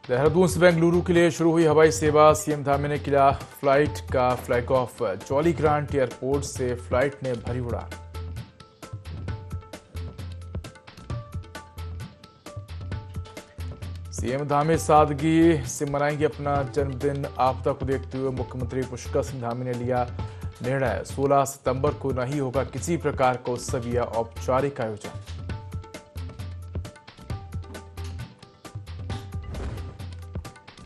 देहरादून से बेंगलुरु के लिए शुरू हुई हवाई सेवा। सीएम धामी ने किया फ्लाइट का flag of. Jolly grant airport से फ्लाइट ने भरी उड़ान। सीएम धामी सादगी से मनाएंगे अपना जन्मदिन। आपदा को देखते हुए मुख्यमंत्री पुष्कर सिंह धामी ने लिया निर्णय। 16 सितंबर को नहीं होगा किसी प्रकार का उत्सव या औपचारिक आयोजन।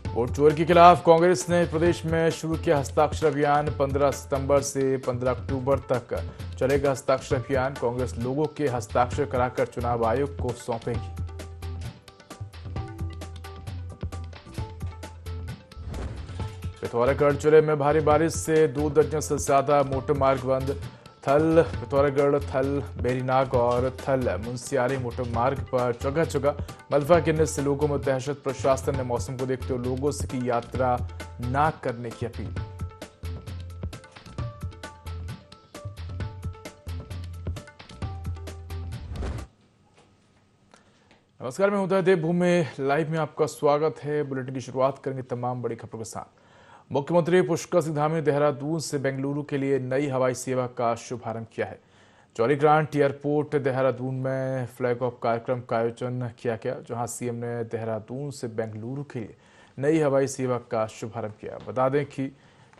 वोट चोरी के खिलाफ कांग्रेस ने प्रदेश में शुरू किया हस्ताक्षर अभियान। 15 सितंबर से 15 अक्टूबर तक चलेगा हस्ताक्षर अभियान। कांग्रेस लोगों के हस्ताक्षर कराकर चुनाव आयोग को सौंपेगी। पिथौरागढ़ जिले में भारी बारिश से 2 दर्जन से ज्यादा मोटर मार्ग बंद। थल पिथौरागढ़, थल बेरीनाग और थल मुंसियारी मोटर मार्ग पर जगह जगह मलबा गिरने से लोगों में दहशत। प्रशासन ने मौसम को देखते हुए लोगों से की यात्रा न करने की अपील। नमस्कार, मैं उदय देवभूमि लाइव में आपका स्वागत है। बुलेटिन की शुरुआत करेंगे तमाम बड़ी खबरों के साथ। मुख्यमंत्री पुष्कर सिंह धामी ने देहरादून से बेंगलुरु के लिए नई हवाई सेवा का शुभारंभ किया है। जॉली ग्रांट एयरपोर्ट देहरादून में फ्लैग ऑफ कार्यक्रम का आयोजन किया गया, जहां सीएम ने देहरादून से बेंगलुरु के लिए नई हवाई सेवा का शुभारंभ किया। बता दें कि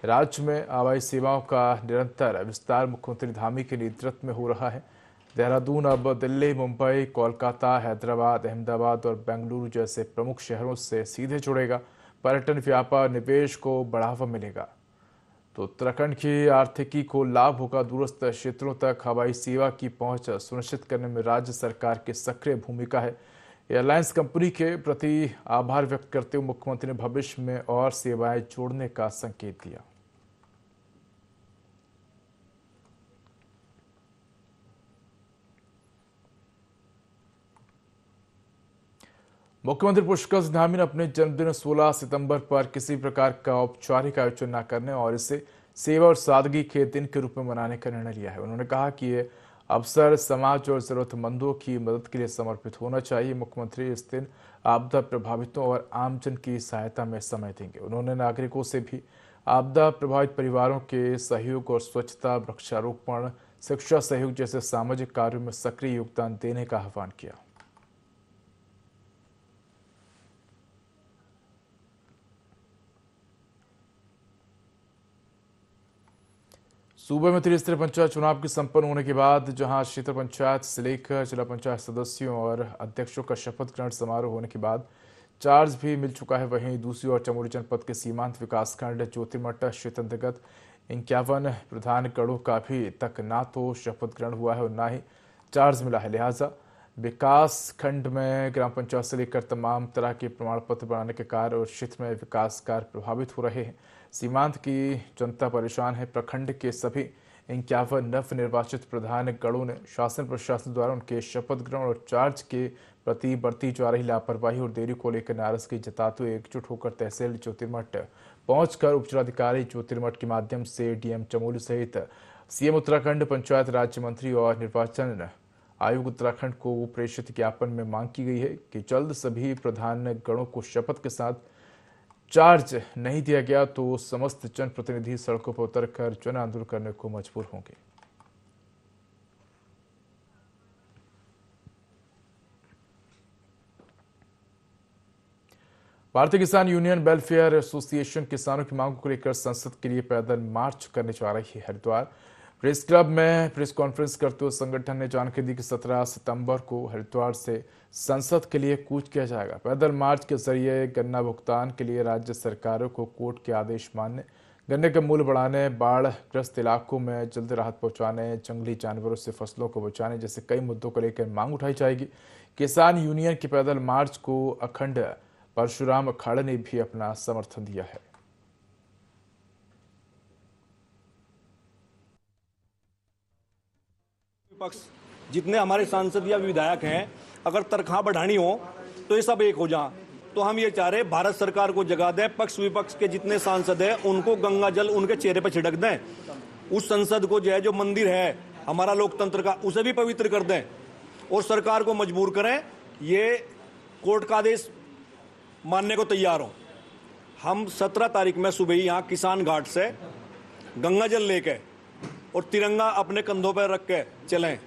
राज्य में हवाई सेवाओं का निरंतर विस्तार मुख्यमंत्री धामी के नेतृत्व में हो रहा है। देहरादून अब दिल्ली, मुंबई, कोलकाता, हैदराबाद, अहमदाबाद और बेंगलुरु जैसे प्रमुख शहरों से सीधे जुड़ेगा। पर्यटन, व्यापार, निवेश को बढ़ावा मिलेगा तो उत्तराखंड की आर्थिकी को लाभ होगा। दूरस्थ क्षेत्रों तक हवाई सेवा की पहुंच सुनिश्चित करने में राज्य सरकार की सक्रिय भूमिका है। एयरलाइंस कंपनी के प्रति आभार व्यक्त करते हुए मुख्यमंत्री ने भविष्य में और सेवाएं जोड़ने का संकेत दिया। मुख्यमंत्री पुष्कर सिंह धामी ने अपने जन्मदिन 16 सितंबर पर किसी प्रकार का औपचारिक आयोजन न करने और इसे सेवा और सादगी के दिन के रूप में मनाने का निर्णय लिया है। उन्होंने कहा कि ये अवसर समाज और जरूरतमंदों की मदद के लिए समर्पित होना चाहिए। मुख्यमंत्री इस दिन आपदा प्रभावितों और आमजन की सहायता में समय देंगे। उन्होंने नागरिकों से भी आपदा प्रभावित परिवारों के सहयोग और स्वच्छता, वृक्षारोपण, शिक्षा सहयोग जैसे सामाजिक कार्यों में सक्रिय योगदान देने का आह्वान किया। सूबे में त्रिस्तरीय पंचायत चुनाव के संपन्न होने के बाद जहां क्षेत्र पंचायत से लेकर जिला पंचायत सदस्यों और अध्यक्षों का शपथ ग्रहण समारोह होने के बाद चार्ज भी मिल चुका है, वहीं दूसरी ओर चमोली जनपद के सीमांत विकासखंड ज्योतिर्मठ क्षेत्र अंतर्गत 51 प्रधान गणों का अभी तक ना तो शपथ ग्रहण हुआ है और ना ही चार्ज मिला है। लिहाजा विकास खंड में ग्राम पंचायत से लेकर तमाम तरह के प्रमाण पत्र बनाने के कार्य और क्षेत्र में विकास कार्य प्रभावित हो रहे हैं। सीमांत की जनता परेशान है। प्रखंड के सभी 51 नव निर्वाचित प्रधान गणों ने शासन प्रशासन द्वारा उनके शपथ ग्रहण और चार्ज के प्रति बरती जा रही लापरवाही और देरी को लेकर नाराजगी जताते हुए एकजुट होकर तहसील ज्योतिर्मठ पहुंचकर उपजिलाधिकारी ज्योतिर्मठ के माध्यम से डीएम चमोली सहित सीएम उत्तराखंड, पंचायत राज्य मंत्री और निर्वाचन आयोग उत्तराखंड को प्रेषित ज्ञापन में मांग की गई है कि जल्द सभी प्रधान गणों को शपथ के साथ चार्ज नहीं दिया गया तो समस्त जनप्रतिनिधि सड़कों पर उतरकर जन आंदोलन करने को मजबूर होंगे। भारतीय किसान यूनियन वेलफेयर एसोसिएशन किसानों की मांगों को लेकर संसद के लिए पैदल मार्च करने जा रही है। हरिद्वार प्रेस क्लब में प्रेस कॉन्फ्रेंस करते हुए संगठन ने जानकारी दी कि 17 सितंबर को हरिद्वार से संसद के लिए कूच किया जाएगा। पैदल मार्च के जरिए गन्ना भुगतान के लिए राज्य सरकारों को कोर्ट के आदेश मानने, गन्ने के मूल्य बढ़ाने, बाढ़ ग्रस्त इलाकों में जल्द राहत पहुंचाने, जंगली जानवरों से फसलों को बचाने जैसे कई मुद्दों को लेकर मांग उठाई जाएगी। किसान यूनियन के पैदल मार्च को अखंड परशुराम अखाड़े ने भी अपना समर्थन दिया है। विपक्ष जितने हमारे सांसद या विधायक हैं, अगर तनख्वाह बढ़ानी हो तो ये सब एक हो जाए। तो हम ये चाह रहे भारत सरकार को जगा दें, पक्ष विपक्ष के जितने सांसद हैं उनको गंगा जल उनके चेहरे पर छिड़क दें। उस संसद को जो है, जो मंदिर है हमारा लोकतंत्र का, उसे भी पवित्र कर दें और सरकार को मजबूर करें। ये कोर्ट का आदेश मानने को तैयार हो। हम 17 तारीख में सुबह ही यहाँ किसान घाट से गंगा जल लेके और तिरंगा अपने कंधों पर रख के चलें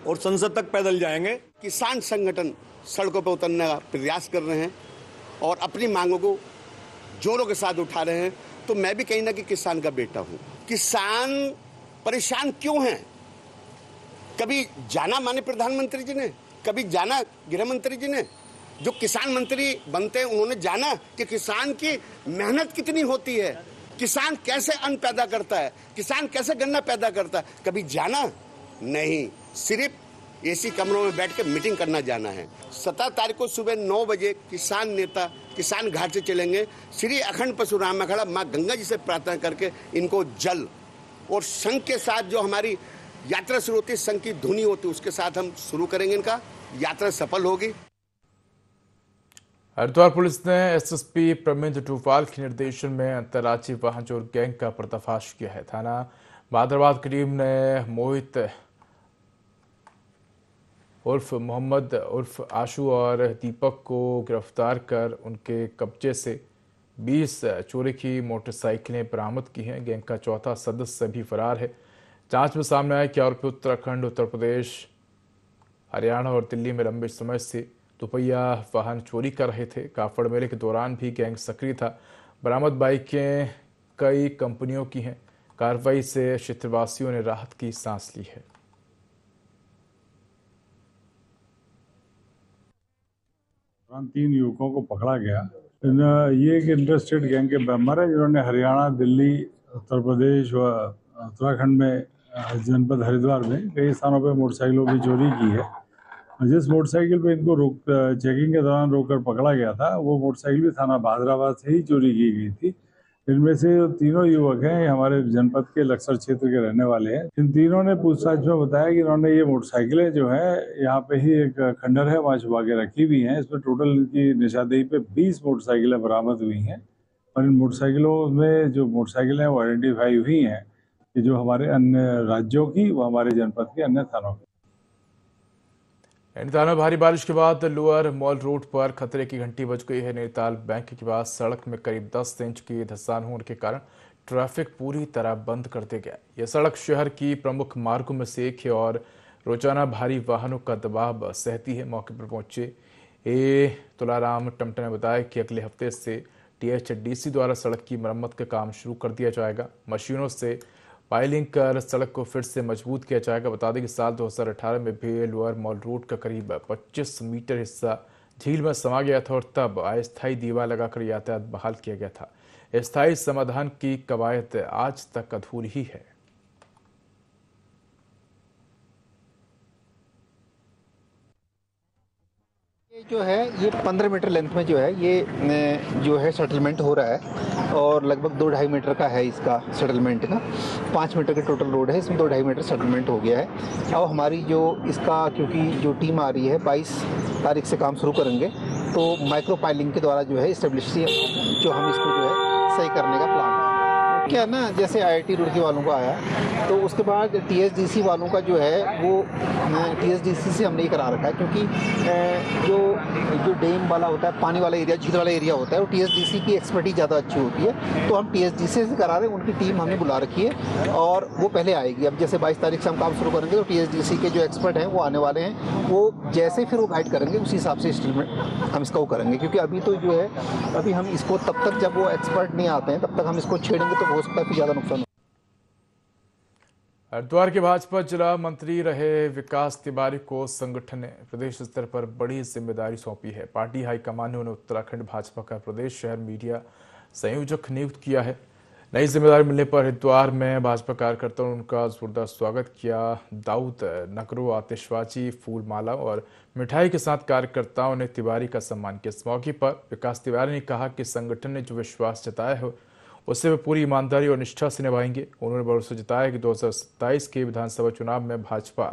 और संसद तक पैदल जाएंगे। किसान संगठन सड़कों पर उतरने का प्रयास कर रहे हैं और अपनी मांगों को जोरों के साथ उठा रहे हैं। तो मैं भी कहीं ना कहीं किसान का बेटा हूं। किसान परेशान क्यों हैं? कभी जाना माननीय प्रधानमंत्री जी ने, कभी जाना गृह मंत्री जी ने? जो किसान मंत्री बनते हैं उन्होंने जाना कि किसान की मेहनत कितनी होती है, किसान कैसे अन्न पैदा करता है, किसान कैसे गन्ना पैदा करता है? कभी जाना नहीं, सिर्फ एसी कमरों में बैठ के मीटिंग करना जाना है। 17 तारीख को सुबह 9 बजे किसान नेता किसान घाट से चलेंगे। श्री अखंड परशुराम अखाड़ा माँ गंगा जी से प्रार्थना करके इनको जल और शंख के साथ जो हमारी यात्रा शुरू होती है, शंख की धुनी होती है, उसके साथ हम शुरू करेंगे। इनका यात्रा सफल होगी। हरिद्वार पुलिस ने एसएसपी प्रमिंद टूफाल के निर्देशन में अंतर्राज्यीय वाहन चोर गैंग का पर्दाफाश किया है। थाना बादराबाद की टीम ने मोहित उर्फ मोहम्मद उर्फ आशु और दीपक को गिरफ्तार कर उनके कब्जे से 20 चोरी की मोटरसाइकिलें बरामद की हैं। गैंग का चौथा सदस्य भी फरार है। जांच में सामने आया कि आरोपी उत्तराखंड, उत्तर प्रदेश, हरियाणा और दिल्ली में लंबे समय से दोपहिया वाहन चोरी कर रहे थे। काफड़ मेले के दौरान भी गैंग सक्रिय था। बरामद बाइकें कई कंपनियों की हैं। कार्रवाई से क्षेत्रवासियों ने राहत की सांस ली है। 3 युवकों को पकड़ा गया। ये एक इंटरस्टेट गैंग के मेंबर हैं जिन्होंने हरियाणा, दिल्ली, उत्तर प्रदेश व उत्तराखंड में जनपद हरिद्वार में कई स्थानों पर मोटरसाइकिलों की चोरी की है। जिस मोटरसाइकिल पे इनको चेकिंग के दौरान रोककर पकड़ा गया था, वो मोटरसाइकिल भी थाना बादराबाद से ही चोरी की गई थी। इनमें से तीनों युवक हैं, ये हमारे जनपद के लक्सर क्षेत्र के रहने वाले हैं। इन तीनों ने पूछताछ में बताया कि इन्होंने ये मोटरसाइकिलें जो है यहाँ पे ही एक खंडर है वहाँ छुपा के रखी हुई हैं। इसमें टोटल इनकी निशानदेही पे 20 मोटरसाइकिलें बरामद हुई हैं और इन मोटरसाइकिलों में जो मोटरसाइकिलें वो आइडेंटिफाई हुई हैं कि जो हमारे अन्य राज्यों की, वो हमारे जनपद के अन्य थानों की। नैनीताल में भारी बारिश के बाद लोअर मॉल रोड पर खतरे की घंटी बज गई है। नैनीताल बैंक के पास सड़क में करीब 10 इंच की धंसान होने के कारण ट्रैफिक पूरी तरह बंद कर दिया गया। यह सड़क शहर की प्रमुख मार्गों में से एक है और रोजाना भारी वाहनों का दबाव सहती है। मौके पर पहुंचे तुलाराम टमटा ने बताया कि अगले हफ्ते से THDC द्वारा सड़क की मरम्मत का काम शुरू कर दिया जाएगा। मशीनों से पाइलिंग कर सड़क को फिर से मजबूत किया जाएगा। बता दें कि साल 2018 में भी लोअर मॉल रोड का करीब 25 मीटर हिस्सा झील में समा गया था और तब अस्थायी दीवार लगाकर यातायात बहाल किया गया था। स्थायी समाधान की कवायद आज तक अधूरी ही है। जो है ये 15 मीटर लेंथ में जो है ये जो है सेटलमेंट हो रहा है और लगभग 2-2.5 मीटर का है इसका सेटलमेंट का। 5 मीटर के टोटल रोड है, इसमें 2-2.5 मीटर सेटलमेंट हो गया है। अब हमारी जो इसका क्योंकि जो टीम आ रही है 22 तारीख से काम शुरू करेंगे, तो माइक्रो पाइलिंग के द्वारा जो है इस्टेब्लिश जो हम इसको जो है सही करने का प्लान है। क्या ना, जैसे IIT रुड़की वालों को आया तो उसके बाद THDC वालों का जो है वो THDC से हमने ये करा रखा है, क्योंकि जो डैम वाला होता है, पानी वाला एरिया, झील वाला एरिया होता है, वो THDC की एक्सपर्टीज ज़्यादा अच्छी होती है। तो हम THDC से करा रहे हैं, उनकी टीम हमने बुला रखी है और वो पहले आएगी। अब जैसे 22 तारीख से हम काम शुरू करेंगे तो THDC के जो एक्सपर्ट हैं वो आने वाले हैं। वो जैसे फिर वो गाइड करेंगे उसी हिसाब से स्टेटमेंट हम इसका वो करेंगे, क्योंकि अभी तो जो है अभी हम इसको तब तक जब वो एक्सपर्ट नहीं आते हैं तब तक हम इसको छेड़ेंगे तो हो सकता है फिर ज़्यादा नुकसान। हरिद्वार के भाजपा जिला मंत्री रहे विकास तिवारी को संगठन ने प्रदेश स्तर पर बड़ी जिम्मेदारी सौंपी है। पार्टी हाईकमान ने उन्हें उत्तराखंड भाजपा का प्रदेश शहर मीडिया संयोजक नियुक्त किया है। नई जिम्मेदारी मिलने पर हरिद्वार में भाजपा कार्यकर्ताओं ने उनका जोरदार स्वागत किया। दाऊद नगरों, आतिशबाजी, फूल माला और मिठाई के साथ कार्यकर्ताओं ने तिवारी का सम्मान किया। इस मौके पर विकास तिवारी ने कहा कि संगठन ने जो विश्वास जताया है उससे वे पूरी ईमानदारी और निष्ठा से निभाएंगे। उन्होंने भरोसा जताया कि 2027 के विधानसभा चुनाव में भाजपा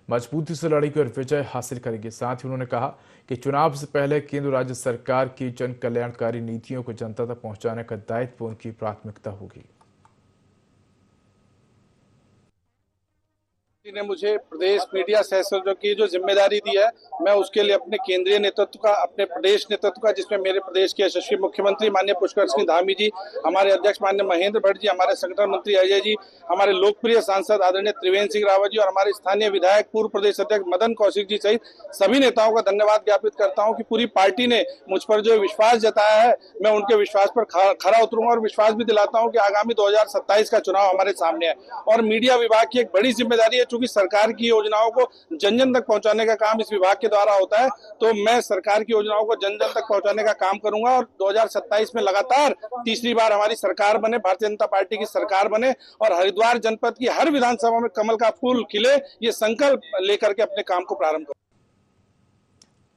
मजबूती से लड़ेगी और विजय हासिल करेगी। साथ ही उन्होंने कहा कि चुनाव से पहले केंद्र राज्य सरकार की जन कल्याणकारी नीतियों को जनता तक पहुंचाने का दायित्व उनकी प्राथमिकता होगी। ने मुझे प्रदेश मीडिया सह संयोजक की जो जिम्मेदारी दी है, मैं उसके लिए अपने केंद्रीय नेतृत्व का, अपने प्रदेश नेतृत्व का, जिसमें मेरे प्रदेश के यशस्वी मुख्यमंत्री माननीय पुष्कर सिंह धामी जी, हमारे अध्यक्ष माननीय महेंद्र भट्ट जी, हमारे संगठन मंत्री अजय जी, हमारे लोकप्रिय सांसद आदरणीय त्रिवेंद्र सिंह रावत जी और हमारे स्थानीय विधायक पूर्व प्रदेश अध्यक्ष मदन कौशिक जी सहित सभी नेताओं का धन्यवाद ज्ञापित करता हूं कि पूरी पार्टी ने मुझ पर जो विश्वास जताया है, मैं उनके विश्वास पर खरा उतरूंगा और विश्वास भी दिलाता हूं कि आगामी 2027 का चुनाव हमारे सामने है और मीडिया विभाग की एक बड़ी जिम्मेदारी है। चूंकि सरकार की योजनाओं को जन जन तक पहुंचाने का काम इस विभाग के द्वारा होता है, तो मैं सरकार की योजनाओं को जन जन तक पहुंचाने का काम करूंगा और 2027 में लगातार तीसरी बार हमारी सरकार बने, भारतीय जनता पार्टी की सरकार बने और हरिद्वार जनपद की हर विधानसभा में कमल का फूल खिले, ये संकल्प लेकर के अपने काम को प्रारंभ करूं।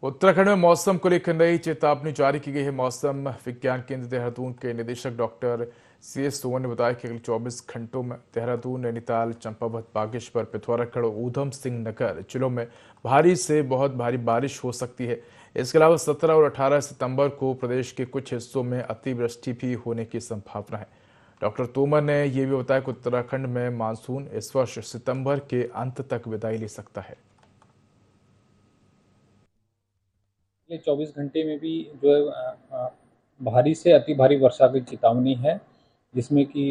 उत्तराखंड में मौसम को लेकर नई चेतावनी जारी की गई है। मौसम विज्ञान केंद्र देहरादून के निदेशक डॉक्टर CS सोवन ने बताया कि अगले 24 घंटों में देहरादून, नैनीताल, चंपावत, बागेश्वर, पिथौरागढ़, ऊधम सिंह नगर जिलों में भारी से बहुत भारी बारिश हो सकती है। इसके अलावा 17 और 18 सितंबर को प्रदेश के कुछ हिस्सों में अतिवृष्टि भी होने की संभावना है। डॉक्टर तोमर ने यह भी बताया कि उत्तराखंड में मानसून इस वर्ष सितंबर के अंत तक विदाई ले सकता है। 24 घंटे में भी जो है भारी से अति भारी वर्षा की चेतावनी है, जिसमें कि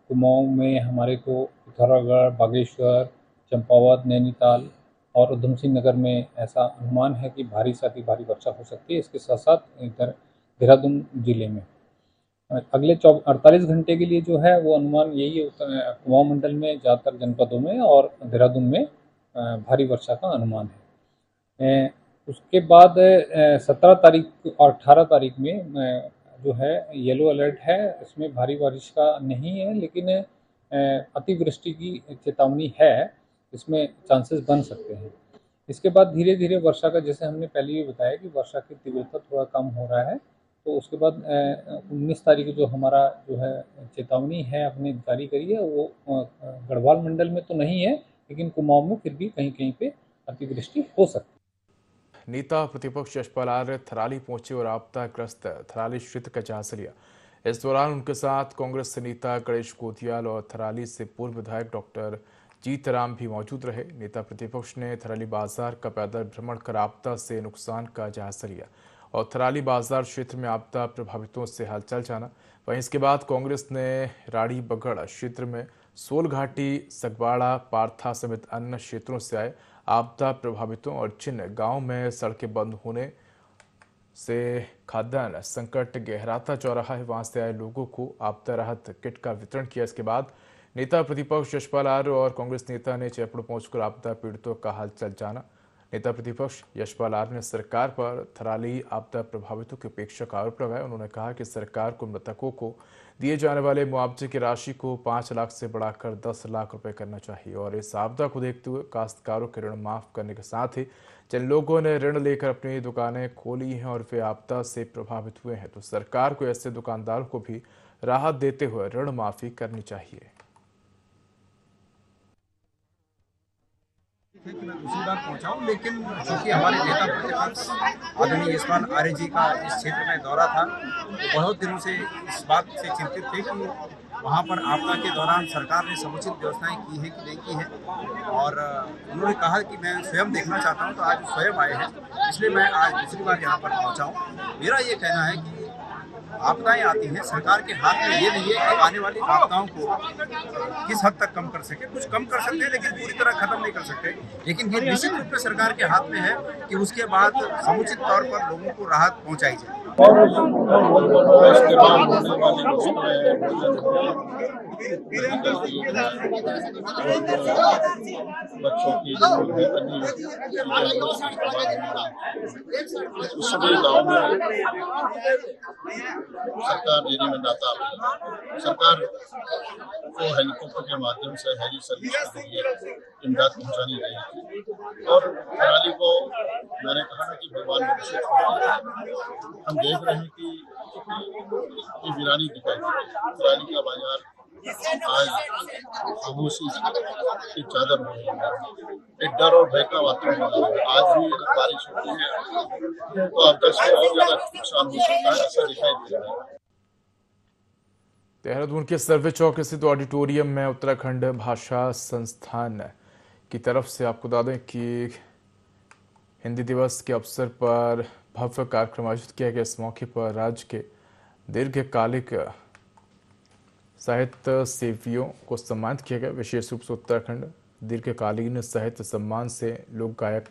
कुमाऊं में हमारे को पिथौरागढ़, बागेश्वर, चंपावत, नैनीताल और उधम सिंह नगर में ऐसा अनुमान है कि भारी से अति भारी वर्षा हो सकती है। इसके साथ साथ इधर देहरादून जिले में अगले 48 घंटे के लिए जो है वो अनुमान यही है, कुमाऊं मंडल में ज़्यादातर जनपदों में और देहरादून में भारी वर्षा का अनुमान है। उसके बाद 17 तारीख और 18 तारीख में जो है येलो अलर्ट है, इसमें भारी बारिश का नहीं है लेकिन अतिवृष्टि की चेतावनी है, इसमें चांसेस बन सकते हैं। इसके बाद धीरे धीरे वर्षा का, जैसे हमने पहले भी बताया कि वर्षा की तीव्रता थोड़ा कम हो रहा है, तो उसके बाद 19 तारीख जो हमारा जो है चेतावनी है अपने जारी करी है, वो गढ़वाल मंडल में तो नहीं है लेकिन कुमाऊं में फिर भी कहीं कहीं पे अतिवृष्टि हो सकती है। नेता प्रतिपक्ष यशपाल आर्य थराली पहुंचे और आपदाग्रस्त थराली क्षेत्र का जायजा लिया। इस दौरान उनके साथ कांग्रेस नेता गणेश गोदियाल और थराली से पूर्व विधायक डॉक्टर जीतराम भी मौजूद रहे। नेता प्रतिपक्ष ने थराली बाजार का पैदल भ्रमण कर आपदा से नुकसान का जायजा लिया और थराली बाजार क्षेत्र में आपदा प्रभावितों से हालचाल जाना। वहीं इसके बाद कांग्रेस ने राड़ी बगड़ क्षेत्र में सोलघाटी, सगवाड़ा, पारथा समेत अन्य क्षेत्रों से आए आपदा प्रभावितों और जिन गांव में सड़कें बंद होने से खाद्यान्न संकट गहराता जा रहा है, वहां से आए लोगों को आपदा राहत किट का वितरण किया। इसके बाद नेता प्रतिपक्ष यशपाल आर्य और कांग्रेस नेता ने जयपुर पहुंचकर आपदा पीड़ितों का हालचाल जाना। नेता प्रतिपक्ष यशपाल आर्य ने सरकार पर थराली आपदा प्रभावितों की उपेक्षा का आरोप लगाया। उन्होंने कहा कि सरकार को मृतकों को दिए जाने वाले मुआवजे की राशि को 5 लाख से बढ़ाकर 10 लाख रुपए करना चाहिए और इस आपदा को देखते हुए काश्तकारों के ऋण माफ करने के साथ ही जिन लोगों ने ऋण लेकर अपनी दुकानें खोली हैं और वे आपदा से प्रभावित हुए हैं, तो सरकार को ऐसे दुकानदारों को भी राहत देते हुए ऋण माफी करनी चाहिए। कि मैं दूसरी बार पहुंचा हूं, लेकिन चूंकि हमारे नेता प्रतिपक्ष आदरणीय यशपाल आर्य जी का इस क्षेत्र में दौरा था, तो बहुत दिनों से इस बात से चिंतित थे कि वहां पर आपदा के दौरान सरकार ने समुचित व्यवस्थाएं की है कि नहीं की है, और उन्होंने कहा कि मैं स्वयं देखना चाहता हूं, तो आज स्वयं आए हैं, इसलिए मैं आज दूसरी बार यहाँ पर पहुँचा हूँ। मेरा ये कहना है कि आपदाएं आती हैं, सरकार के हाथ में ये नहीं है कि आने वाली आपदाओं को किस हद तक कम कर सके। कुछ कम कर सकते हैं लेकिन पूरी तरह खत्म नहीं कर सकते, लेकिन ये निश्चित रूप से सरकार के हाथ में है कि उसके बाद समुचित तौर पर लोगों को राहत पहुंचाई जाए। बच्चों की सभी गाँव में सरकार देने में नाकाम है। सरकार को हेलीकॉप्टर के माध्यम से हेली सर्विस के जरिए इमदाद पहुंचानी चाहिए और थराली को मैंने कहा कि भगवान हम देख रहे हैं कि ये वीरानी दिखाई दे रही है। थराली का बाजार आज खामोशी की चादर हो रही है, एक डर और भय का वातावरण है। आज भी अगर बारिश होती है तो आपदा से और ज्यादा नुकसान हो सकता है, ऐसा दिखाई दे रहा है। देहरादून के सर्वे चौक स्थित ऑडिटोरियम में उत्तराखंड भाषा संस्थान की तरफ से आपको बता दें कि हिंदी दिवस के अवसर पर भव्य कार्यक्रम आयोजित किया गया। इस मौके पर राज्य के दीर्घकालिक साहित्य सेवियों को सम्मानित किया गया। विशेष रूप से उत्तराखंड दीर्घकालीन साहित्य सम्मान से लोक गायक,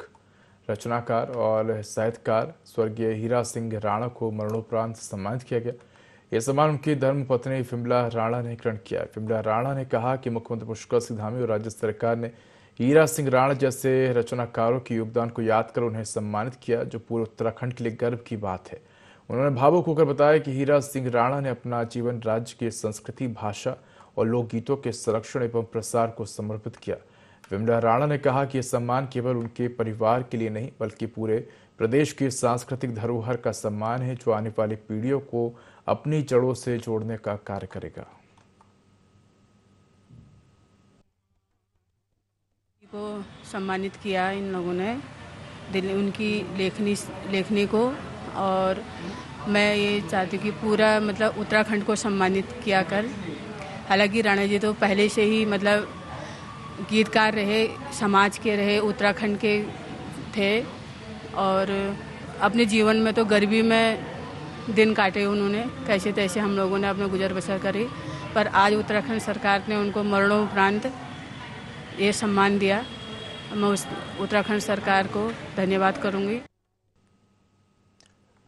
रचनाकार और साहित्यकार स्वर्गीय हीरा सिंह राणा को मरणोपरांत सम्मानित किया गया। यह सम्मान उनकी धर्मपत्नी विमला राणा ने ग्रहण किया। विमला राणा ने कहा कि मुख्यमंत्री पुष्कर सिंह धामी और राज्य सरकार ने हीरा सिंह राणा जैसे रचनाकारों के योगदान को याद कर उन्हें सम्मानित किया, जो पूरे उत्तराखंड के लिए गर्व की बात है। उन्होंने भावुक होकर बताया कि हीरा सिंह राणा ने अपना जीवन राज्य की संस्कृति, भाषा और लोकगीतों के संरक्षण एवं प्रसार को समर्पित किया। विमला राणा ने कहा कि यह सम्मान केवल उनके परिवार के लिए नहीं बल्कि पूरे प्रदेश की सांस्कृतिक धरोहर का सम्मान है, जो आने वाली पीढ़ियों को अपनी जड़ों से जोड़ने का कार्य करेगा। को सम्मानित किया इन लोगों ने, उनकी लेखनी को, और मैं ये चाहती हूँ कि पूरा मतलब उत्तराखंड को सम्मानित किया कर। हालांकि राणा जी तो पहले से ही मतलब गीतकार रहे, समाज के रहे, उत्तराखंड के थे और अपने जीवन में तो गरीबी में दिन काटे उन्होंने, कैसे तैसे हम लोगों ने अपने गुजर बसर करी। पर आज उत्तराखंड सरकार ने उनको मरणोपरांत ये सम्मान दिया। मैं उस उत्तराखंड सरकार को धन्यवाद करूंगी।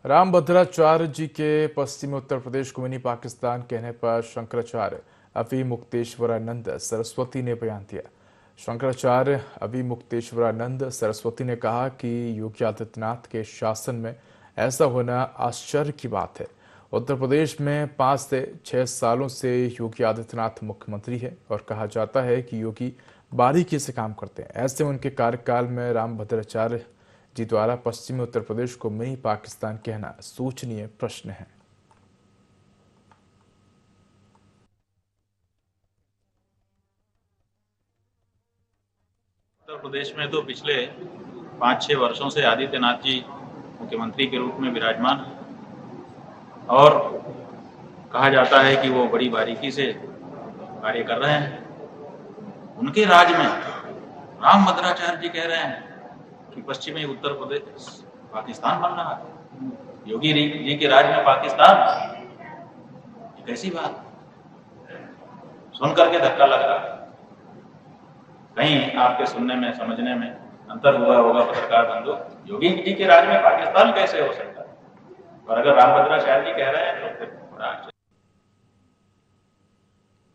रामभद्राचार्य जी के पश्चिमी उत्तर प्रदेश को मिनी पाकिस्तान कहने पर शंकराचार्य अभिमुक्तेश्वरानंद सरस्वती ने बयान दिया। शंकराचार्य अभिमुक्तेश्वरानंद सरस्वती ने कहा कि योगी आदित्यनाथ के शासन में ऐसा होना आश्चर्य की बात है। उत्तर प्रदेश में 5 से 6 सालों से योगी आदित्यनाथ मुख्यमंत्री है और कहा जाता है कि योगी बारीकी से काम करते हैं। ऐसे में उनके कार्यकाल में रामभद्राचार्य जी द्वारा पश्चिमी उत्तर प्रदेश को मिनी पाकिस्तान कहना सोचनीय प्रश्न है। उत्तर प्रदेश में तो पिछले 5-6 वर्षों से आदित्यनाथ जी मुख्यमंत्री के रूप में विराजमान हैं और कहा जाता है कि वो बड़ी बारीकी से कार्य कर रहे हैं। उनके राज में रामभद्राचार्य जी कह रहे हैं कि पश्चिमी उत्तर प्रदेश पाकिस्तान बन रहा है। योगी जी के राज में पाकिस्तान, कैसी बात, सुन करके धक्का लग रहा है। कहीं आपके सुनने में समझने में अंतर हुआ होगा पत्रकार बंधु। योगी जी के राज में पाकिस्तान कैसे हो सकता है, और अगर रामभद्राचार्य जी कह रहे हैं तो फिर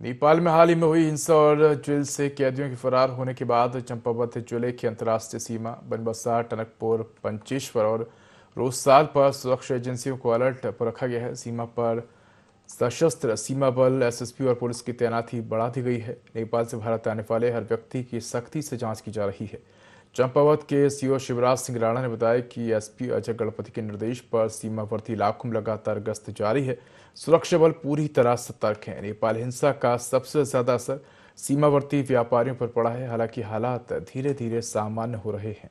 नेपाल में हाल ही में हुई हिंसा और जेल से कैदियों के फरार होने के बाद चंपावत जिले की अंतर्राष्ट्रीय सीमा बनबसा, टनकपुर, पंचेश्वर और रोहसाल पर सुरक्षा एजेंसियों को अलर्ट पर रखा गया है। सीमा पर सशस्त्र सीमा बल, एसएसपी और पुलिस की तैनाती बढ़ा दी गई है। नेपाल से भारत आने वाले हर व्यक्ति की सख्ती से जांच की जा रही है। चंपावत के सीओ शिवराज सिंह राणा ने बताया कि एसपी अजय गणपति के निर्देश पर सीमावर्ती इलाकों में लगातार गश्त जारी है। सुरक्षा बल पूरी तरह सतर्क है। नेपाल हिंसा का सबसे ज्यादा असर सीमावर्ती व्यापारियों पर पड़ा है। हालांकि हालात धीरे धीरे सामान्य हो रहे हैं।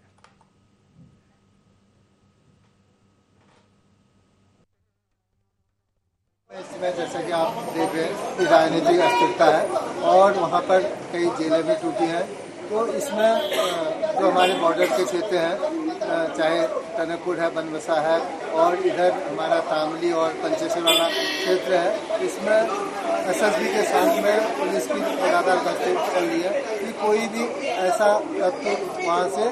इसमें जैसा कि आप देख रहे हैं कि राजनीतिक अस्थिरता है और वहाँ पर कई जेलें भी टूटी हैं। तो इसमें जो हमारे बॉर्डर के क्षेत्र हैं, चाहे टनकपुर है, बनबसा है और इधर हमारा तामली और पंचेश्वर वाला क्षेत्र है, इसमें एसएसबी के साथ में पुलिस की लगातार गश्त चल रही है कि कोई भी ऐसा तत्व वहाँ से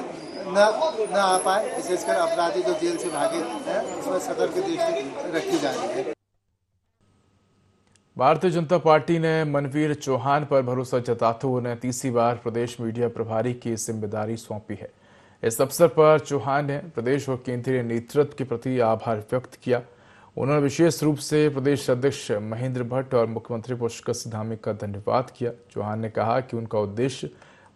न आ पाए। विशेषकर अपराधी जो जेल से भागे हैं, उसमें सतर्क दृष्टि रखी जा रही है। भारतीय जनता पार्टी ने मनवीर चौहान पर भरोसा जताते हुए उन्हें तीसरी बार प्रदेश मीडिया प्रभारी की जिम्मेदारी सौंपी है। इस अवसर पर चौहान ने प्रदेश और केंद्रीय नेतृत्व के प्रति आभार व्यक्त किया। उन्होंने विशेष रूप से प्रदेश अध्यक्ष महेंद्र भट्ट और मुख्यमंत्री पुष्कर सिंह धामी का धन्यवाद किया। चौहान ने कहा कि उनका उद्देश्य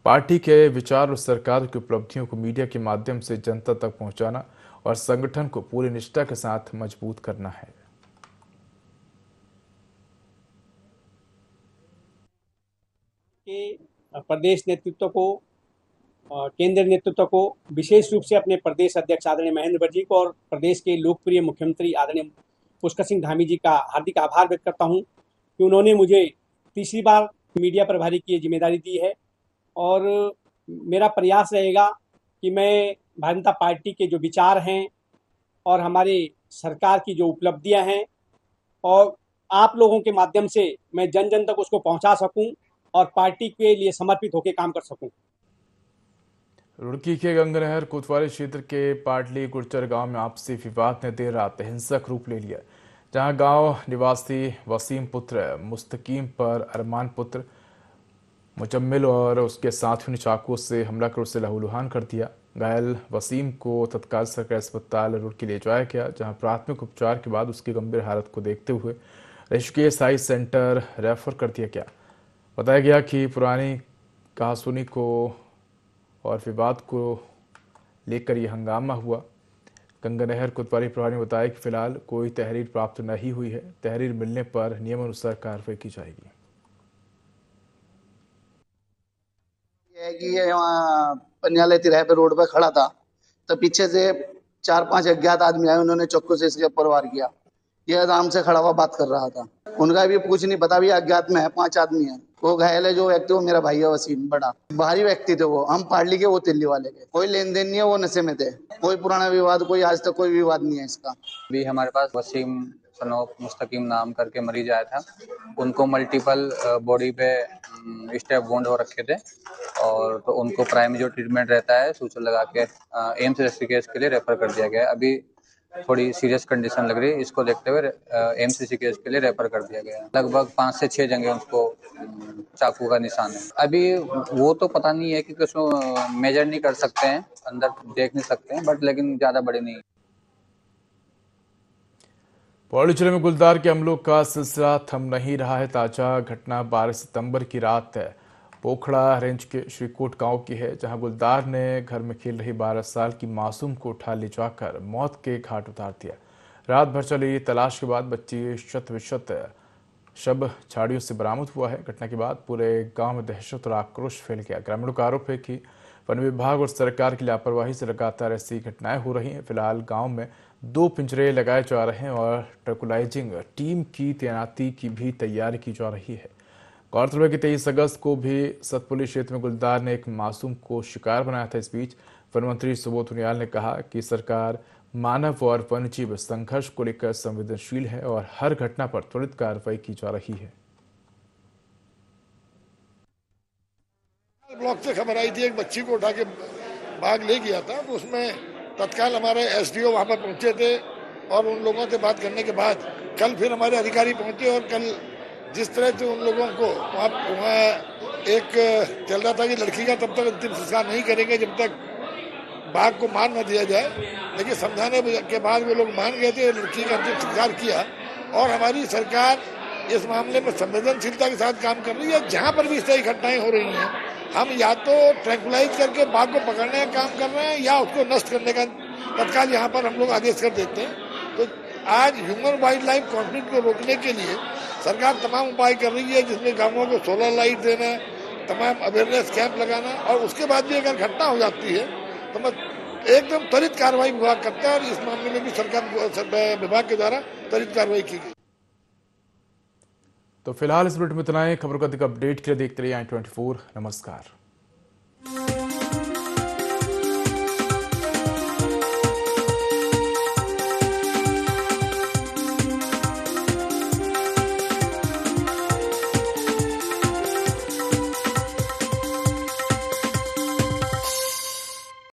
पार्टी के विचार और सरकार की उपलब्धियों को मीडिया के माध्यम से जनता तक पहुंचाना और संगठन को पूरी निष्ठा के साथ मजबूत करना है। प्रदेश नेतृत्व को, केंद्रीय नेतृत्व को, विशेष रूप से अपने प्रदेश अध्यक्ष आदरणीय महेंद्र भट्ट जी को और प्रदेश के लोकप्रिय मुख्यमंत्री आदरणीय पुष्कर सिंह धामी जी का हार्दिक आभार व्यक्त करता हूं कि उन्होंने मुझे तीसरी बार मीडिया प्रभारी की जिम्मेदारी दी है। और मेरा प्रयास रहेगा कि मैं भारतीय जनता पार्टी के जो विचार हैं और हमारे सरकार की जो उपलब्धियां हैं और आप लोगों के माध्यम से मैं जन जन तक उसको पहुंचा सकूं और पार्टी के लिए समर्पित होकर काम कर सकूं। रुड़की के गंगनहर कोतवाली क्षेत्र के पाटली गुर्जर गांव में आपसी विवाद ने देर रात हिंसक रूप ले लिया, जहां गांव निवासी वसीम पुत्र मुस्तकीम पर अरमान पुत्र मुजम्मिल और उसके साथियों ने चाकू से हमला कर उसे लहूलुहान कर दिया। घायल वसीम को तत्काल सरकारी अस्पताल रुड़की ले जाया गया, जहां प्राथमिक उपचार के बाद उसकी गंभीर हालत को देखते हुए ऋषिकेश आई सेंटर रेफर कर दिया गया। बताया गया कि पुरानी कहासुनी को और विवाद को लेकर यह हंगामा हुआ। गंगनहर कोतवाली प्रभारी ने बताया कि फिलहाल कोई तहरीर प्राप्त नहीं हुई है। तहरीर मिलने पर नियमानुसार कार्रवाई की जाएगी। ये यहाँ पन्याले तिराहे पे रोड पे खड़ा था, तो पीछे से 4-5 अज्ञात आदमी आए, उन्होंने चाकू से इसके ऊपर वार किया। ये आराम से खड़ा हुआ बात कर रहा था, उनका भी कुछ नहीं पता, भी अज्ञात में है, 5 आदमी है। वो घायल है जो व्यक्ति, वो मेरा भाई है वसीम, बड़ा भारी व्यक्ति थे वो, हम पार्ली के, वो दिल्ली वाले के। कोई लेन देन नहीं है, वो नशे में थे, कोई पुराना विवाद, कोई आज तक कोई विवाद नहीं है इसका। भी हमारे पास वसीम सनोफ मुस्तकीम नाम करके मरीज आया था, उनको मल्टीपल बॉडी पे स्टेप वुंड हो रखे थे और तो उनको प्राइमरी जो ट्रीटमेंट रहता है सूचना लगा के एम्स ऋषिकेश के लिए रेफर कर दिया गया है। अभी थोड़ी सीरियस कंडीशन लग रही है, इसको देखते हुए एम्स ऋषिकेश के लिए रेफर कर दिया गया है। लगभग 5 से 6 जगह उसको चाकू का निशान है। अभी वो तो पता नहीं है कि उसको मेजर नहीं कर सकते हैं, अंदर देख नहीं सकते हैं, बट लेकिन ज्यादा बड़ी नहीं है। पौड़ी जिले में गुलदार के हमलों का सिलसिला थम नहीं रहा है। ताजा घटना 12 सितंबर की रात है, पोखड़ा रेंज के श्रीकोट गांव की है, जहां गुलदार ने घर में खेल रही 12 साल की मासूम को उठा ले जाकर मौत के घाट उतार दिया। रात भर चली तलाश के बाद बच्ची शत शब झाड़ियों से बरामद हुआ है। घटना के बाद पूरे गांव में दहशत और आक्रोश फैल गया। ग्रामीणों का आरोप है कि वन विभाग और सरकार की लापरवाही से लगातार ऐसी घटनाएं हो रही हैं। फिलहाल गांव में 2 पिंजरे लगाए जा रहे हैं और ट्रैंकुलाइजिंग टीम की तैनाती की भी तैयारी की जा रही है। गौरतलब है कि 23 अगस्त को भी सतपुली क्षेत्र में गुलदार ने एक मासूम को शिकार बनाया था। इस बीच वन मंत्री सुबोध उनियाल ने कहा कि सरकार मानव और वन्यजीव संघर्ष को लेकर संवेदनशील है और हर घटना पर त्वरित कार्रवाई की जा रही है। ब्लॉक से खबर आई थी, एक बच्ची को उठा के भाग ले गया था, तो उसमें तत्काल हमारे एसडीओ वहां पर पहुंचे थे और उन लोगों से बात करने के बाद कल फिर हमारे अधिकारी पहुंचे और कल जिस तरह से उन लोगों को वहाँ एक चल रहा था कि लड़की का तब तक अंतिम संस्कार नहीं करेंगे जब तक बाघ को मार न दिया जाए, लेकिन समझाने के बाद वो लोग मान गए थे, लड़की का अंतिम संस्कार किया। और हमारी सरकार इस मामले में संवेदनशीलता के साथ काम कर रही है। जहाँ पर भी इस तरह की घटनाएं हो रही हैं, हम या तो ट्रैंकुलाइज करके बाघ को पकड़ने का काम कर रहे हैं या उसको नष्ट करने का तत्काल यहाँ पर हम लोग आदेश कर देते हैं। तो आज ह्यूमन वाइल्ड लाइफ कॉन्फ्लिक्ट को रोकने के लिए सरकार तमाम उपाय कर रही है, जिसमें गांवों को सोलर लाइट देना, तमाम अवेयरनेस कैंप लगाना, और उसके बाद भी अगर घटना हो जाती है तो मैं एकदम त्वरित कार्रवाई विभाग करता है और इस मामले में भी सरकार विभाग के द्वारा त्वरित कार्रवाई की गई। तो फिलहाल इस बुलेटिन में इतना ही। खबरों का अधिक अपडेट के लिए देखते रहिए i24। नमस्कार।